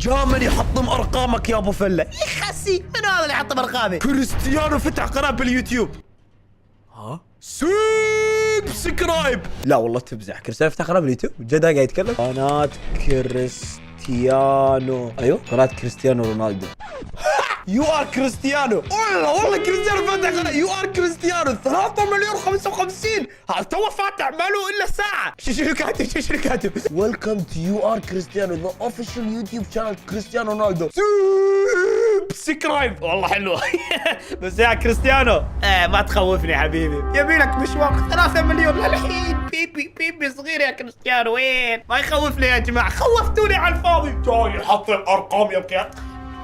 دائما يحطم ارقامك يا ابو فله. يخسي من هذا اللي يحطم ارقامي؟ كريستيانو فتح قناه باليوتيوب. ها سبسكرايب. لا والله تمزح، كريستيانو فتح قناه باليوتيوب جد قاعد يتكلم. قناه كريستيانو، ايوه قناه كريستيانو رونالدو. يو ار كريستيانو. والله كريستيانو فاتح قناه يو ار كريستيانو 3,055,000. هذا تو فاتح ما له الا ساعه. شو كاتب ويلكم تو يو ار كريستيانو ذا اوفيشال يوتيوب شانل كريستيانو رونالدو. سبسكرايب. والله حلوه. بس يا كريستيانو ما تخوفني حبيبي، يبي لك مشوار 3 مليون للحين. بيبي صغير يا كريستيانو، وين ما يخوفني يا جماعه، خوفتوني على الفاضي. جاي يحط الارقام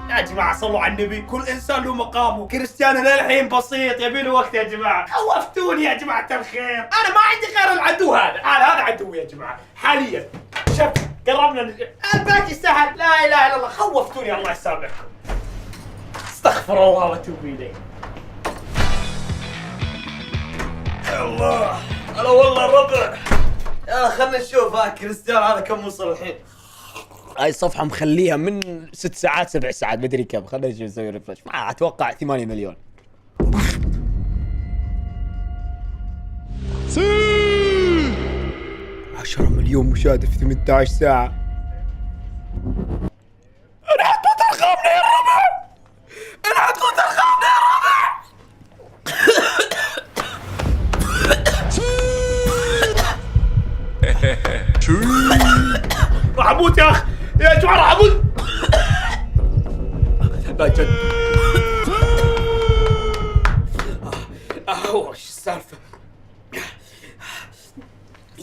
يا جماعه صلوا على النبي، كل انسان له مقامه. كريستيانو للحين بسيط، يبي له وقت يا جماعه. خوفتوني يا جماعه الخير، انا ما عندي غير العدو هذا عدوي يا جماعه حاليا. شوف قربنا الباقي سهل. لا اله الا الله، خوفتوني الله يسامحكم. استغفر الله واتوب اليه. الله هلا والله الربع. يلا خلنا نشوف كريستيانو هذا كم وصل الحين. هاي الصفحة مخليها من 6 ساعات 7 ساعات مدري كم. خلنا نشوف نسوي ريفرش. ما اتوقع 8 مليون. 10 مليون مشاهدة في 18 ساعة. انا حطيت ارقامنا يا الربع. راح اموت يا اخي، يا جماعه راح اموت. لا جد. وش السالفه؟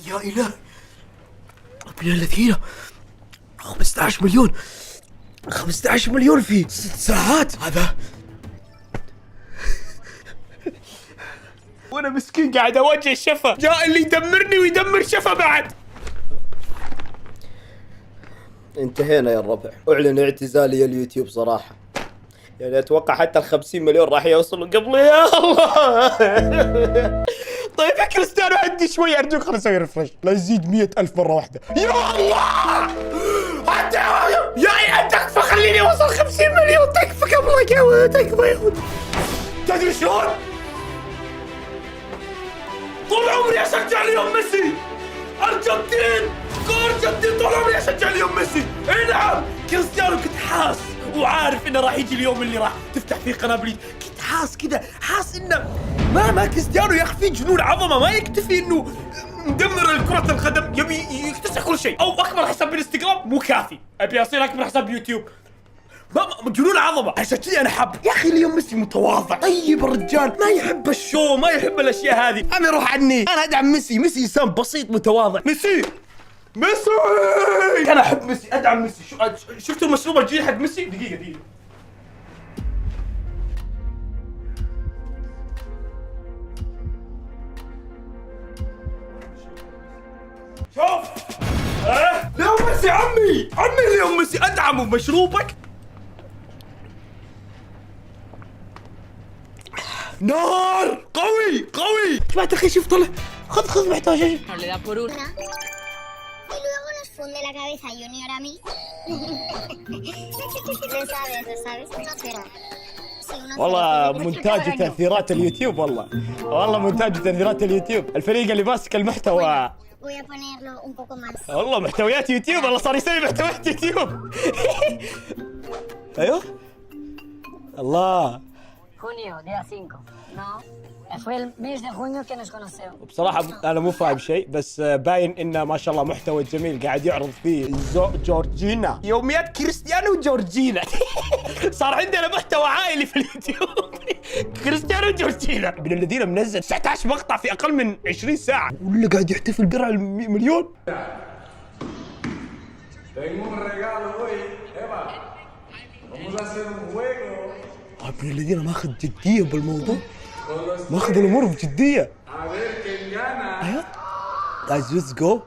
يا الهي ربنا الذين 15 مليون 15 مليون في 6 ساعات. هذا وانا مسكين قاعد اواجه الشفا، جاء اللي يدمرني ويدمر شفا بعد. انتهينا يا الربع، اعلن اعتزالي اليوتيوب صراحة. يعني اتوقع حتى ال 50 مليون راح يوصلوا قبل. يا الله. طيب يا كريستيانو عندي شوي ارجوك، خلينا نسوي ريفرش لا يزيد 100,000 مرة واحدة. يا الله يا تكفى، خليني اوصل 50 مليون. تكفى قبلك يا ولد، تكفى يا ولد. تدري شلون؟ طول عمري اشجع اليوم ميسي. ارجنتين طول عمري اشجع اليوم ميسي. اي نعم كريستيانو كنت حاس وعارف انه راح يجي اليوم اللي راح تفتح فيه قناه بليد. كنت حاس كذا، حاس انه ما كريستيانو يا اخي في جنون عظمه، ما يكتفي انه مدمر كرة القدم، يبي يكتسح كل شيء. او اكبر حساب بالانستغرام مو كافي، ابي اصير اكبر حساب بيوتيوب. ما جنون عظمه، عشان كذي انا حب يا اخي. اليوم ميسي متواضع طيب الرجال، ما يحب الشو، ما يحب الاشياء هذه. انا اروح عني، انا ادعم ميسي انسان بسيط متواضع. ميسي انا احب ميسي، ادعم ميسي. شفتوا المشروب الجديد حق ميسي؟ دقيقه شوف. اليوم ميسي عمي اليوم ميسي، ادعمه بمشروبك. نار قوي. جماعة اخي شوف طلع، خذ محتاج. Y luego nos funde la cabeza a Junior a mí. Lo sabes, pero... والله مونتاج تأثيرات اليوتيوب. والله مونتاج تأثيرات اليوتيوب. الفريق اللي ماسك المحتوى. Voy a ponerlo un poco más. والله محتويات يوتيوب، والله صار يسوي محتويات يوتيوب. ايوه الله. Junio, día 5, ¿no? Fue el mes de junio que nos conocemos. بصراحة أنا مو فاهم شيء، بس باين إنه ما شاء الله محتوى جميل قاعد يعرض فيه جورجينا. يوميات كريستيانو وجورجينا. صار عندنا محتوى عائلي في اليوتيوب. كريستيانو وجورجينا. ابن الذين منزل 19 مقطع في أقل من 20 ساعة، ولا قاعد يحتفل برع المليون. ابن الذين ماخذ جدية بالموضوع، ماخذ الامور بجديه. ايوه guys let's go.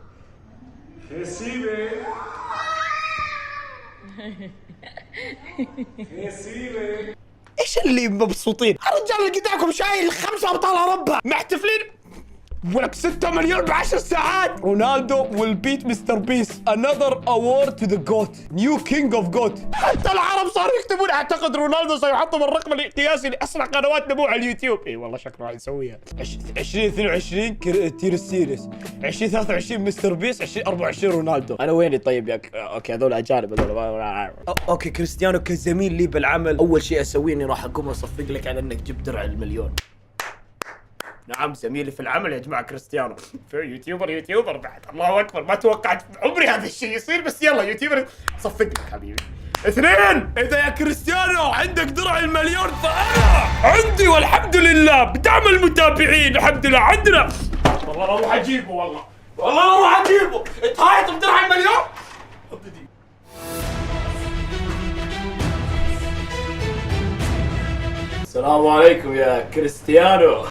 ايش اللي مبسوطين؟ الرجال اللي قدامكم شايل 5 ابطال اوروبا محتفلين ولك 6 مليون ب10 ساعات. رونالدو will beat Mr. Beast another award to the GOAT new king of GOAT. حتى العرب صاروا يكتبون اعتقد رونالدو سيحطم الرقم القياسي لاسرع قنوات نمو على اليوتيوب. اي والله شكله راح يسويها. 2022 تير سيريس، 2023 مستر بيس، 2024 رونالدو. انا ويني طيب يا اوكي هذول اجانب هذول. اوكي كريستيانو كزميل لي بالعمل اول شيء اسويه اني راح اقوم اصفق لك على انك جبت درع المليون. نعم زميلي في العمل يا جماعه كريستيانو في يوتيوبر بعد. الله اكبر ما توقعت عمري هذا الشيء يصير بس يلا يوتيوبر صفق لك حبيبي. 2 اذا يا كريستيانو عندك درع المليون فانا عندي والحمد لله بدعم المتابعين الحمد لله عندنا. والله اروح اجيبه والله اروح اجيبه. تهايط بدرع المليون. السلام عليكم يا كريستيانو.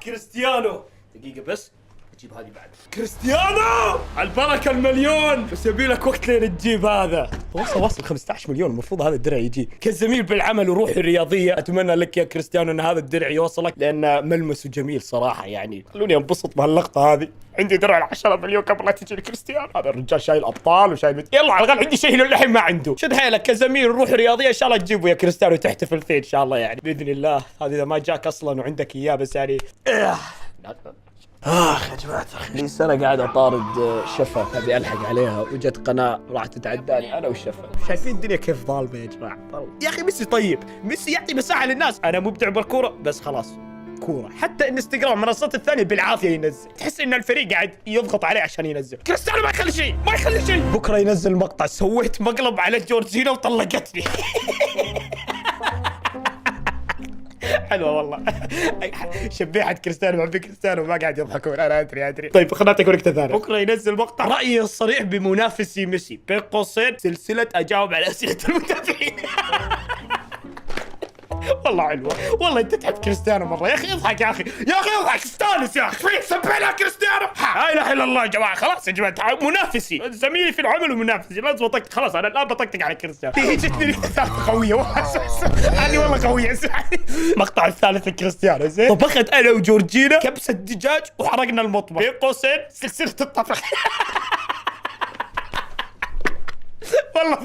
كريستيانو دقيقة بس اجيب هذه بعد. كريستيانو على البركة المليون. بس يبي لك وقت لين تجيب هذا. واصل 15 مليون المفروض هذا الدرع يجي. كزميل بالعمل وروحي الرياضية اتمنى لك يا كريستيانو ان هذا الدرع يوصلك لان ملمسه جميل صراحة يعني. خلوني انبسط بهاللقطة هذه. عندي درع 10 مليون قبل لا تجي لكريستيانو. هذا الرجال شايل ابطال وشايل يلا على الاقل عندي شيء للحين ما عنده. شد حيلك كزميل روح رياضيه ان شاء الله تجيبه يا كريستيانو تحتفل فيه ان شاء الله يعني باذن الله. هذا اذا ما جاك اصلا وعندك اياه بس يعني يا جماعه لي سنه قاعد اطارد شفا ابي الحق عليها وجت قناه راح تتعداني انا والشفا. شايفين الدنيا كيف ظالمه يا جماعه. يا اخي ميسي طيب ميسي يعطي مساحه للناس. انا مبدع بالكوره بس خلاص كورة. حتى انستغرام منصات الثانية بالعافية ينزل. تحس ان الفريق قاعد يضغط عليه عشان ينزل. كريستيانو ما يخلي شيء بكرة ينزل مقطع سويت مقلب على جورجينا وطلقتني. حلوة والله. شبيحة كريستيانو مع كريستيانو ما قاعد يضحكون. انا ادري. طيب خلنا نعطيك نكتة ثانية. بكرة ينزل مقطع رأيي الصريح بمنافسي ميسي بين قوسين سلسلة اجاوب على اسئلة المتابعين. والله حلوة والله انت تحب كريستيانو مرة يا اخي اضحك يا اخي اضحك استانس يا اخي. فيك سبينا كريستيانو. لا اله الا الله يا جماعة خلاص يا جماعة منافسي زميلي في العمل ومنافسي لازم اطقطق. خلاص انا الان بطقطق على كريستيانو. جتني ثالثة قوية هذه والله قوية. مقطع الثالث لكريستيانو زين. طبخت انا وجورجينا كبسة دجاج وحرقنا المطبخ بين قوسين سلسلة الطبخ. والله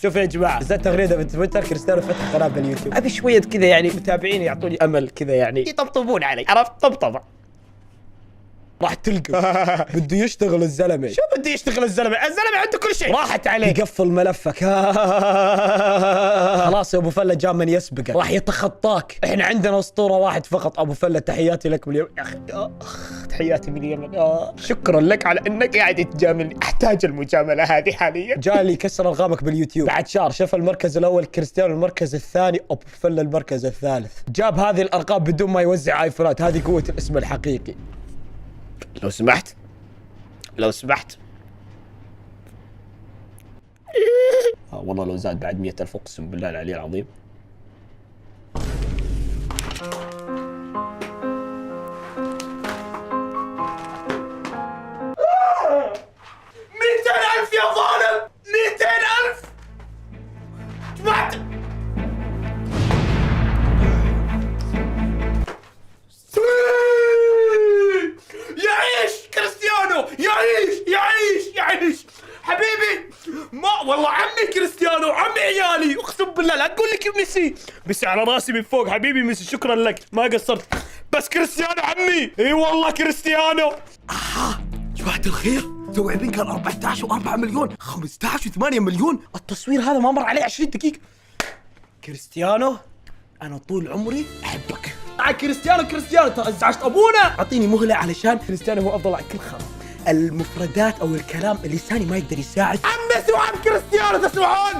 شوف يا جماعه نزلت تغريده بتويتر كريستيانو فتح قناه باليوتيوب. ابي شويه كذا يعني متابعين يعطوني امل كذا يعني يطبطبون علي عرفت طبطبه. راح تلقى بده يشتغل الزلمه. شو بده يشتغل الزلمه عنده كل شيء راحت عليه. يقفل ملفك. خلاص يا ابو فله جاء من يسبقك راح يتخطاك. احنا عندنا اسطوره واحد فقط ابو فله. تحياتي لك من اليوم يا اخي. تحياتي من اليمن. شكرا لك على انك قاعد تجاملني. احتاج المجامله هذه حاليا. جالي كسر الغامك باليوتيوب بعد شهر. شاف المركز الاول كريستيانو المركز الثاني ابو فله المركز الثالث. جاب هذه الارقام بدون ما يوزع ايفونات. هذه قوه الاسم الحقيقي. لو سمحت والله لو زاد بعد 100,000 اقسم بالله العلي العظيم. 200,000 يا ظالم 200,000 جماعة. يعيش كريستيانو يعيش حبيبي. ما والله عمي كريستيانو عمي عيالي اقسم بالله لا تقول لك ميسي على راسي من فوق حبيبي ميسي شكرا لك ما قصرت. بس كريستيانو عمي اي والله كريستيانو. جماعة الخير مستوعبين كان 14 و4 مليون 15 و8 مليون. التصوير هذا ما مر عليه 20 دقيقة. كريستيانو انا طول عمري احبك. كريستيانو ترى ازعجت ابونا. اعطيني مهله علشان كريستيانو هو افضل على كل خط. المفردات او الكلام اللساني ما يقدر يساعد. عم ميسي وعم كريستيانو تسمعون.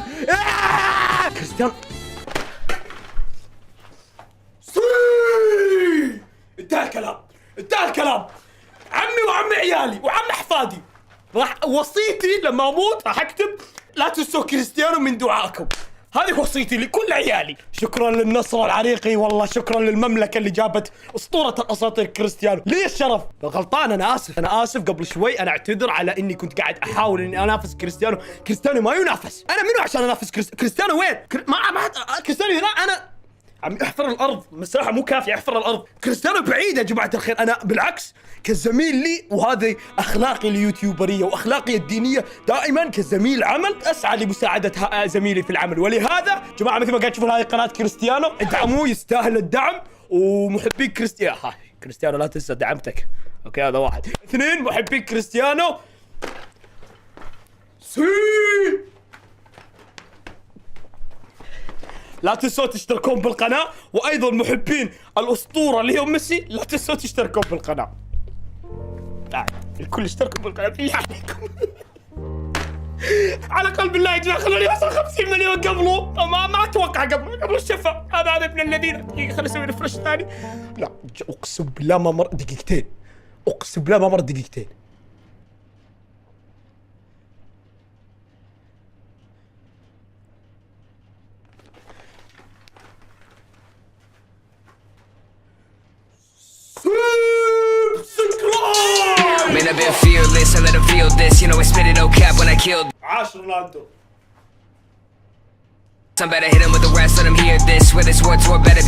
كريستيانو انتهى الكلام. عمي وعمي عيالي وعم احفادي راح وصيتي لما اموت راح اكتب لا تنسوا كريستيانو من دعائكم. هذه وصيتي لكل عيالي. شكرا للنصر العريقي والله شكرا للمملكة اللي جابت أسطورة الأساطير كريستيانو. لي الشرف. غلطان أنا آسف قبل شوي أنا أعتذر على إني كنت قاعد أحاول إني أنافس كريستيانو ما ينافس. أنا منو عشان أنافس كريستيانو وين؟ ما كريستيانو هنا. عم احفر الارض، مساحه مو كافيه احفر الارض. كريستيانو بعيد يا جماعه الخير. انا بالعكس كزميل لي، وهذه اخلاقي اليوتيوبريه واخلاقي الدينيه، دائما كزميل عمل اسعى لمساعده زميلي في العمل. ولهذا جماعه مثل ما قاعد تشوفون هذه قناه كريستيانو، ادعموه يستاهل الدعم. ومحبين كريستيانو، كريستيانو لا تنسى دعمتك. اوكي هذا واحد. اثنين، محبين كريستيانو لا تنسوا تشتركون بالقناة. وأيضا محبين الأسطورة اللي هو ميسي، لا تنسوا تشتركون بالقناة. الكل اشتركوا بالقناة بالله عليكم. على قلب الله يا جماعة، خلوني أوصل 50 مليون قبله. ما أتوقع قبل الشفا. هذا ابن الذين. دقيقة خليني أسوي ريفرش ثاني. لا أقسم بالله ما مر دقيقتين. أقسم بالله ما مر دقيقتين. Man, I've been fearless, I let them feel this. You know I spit it no cap when I killed. عاش رونالدو. I'm better hit him with the rest, let them hear this. Where this war tour better.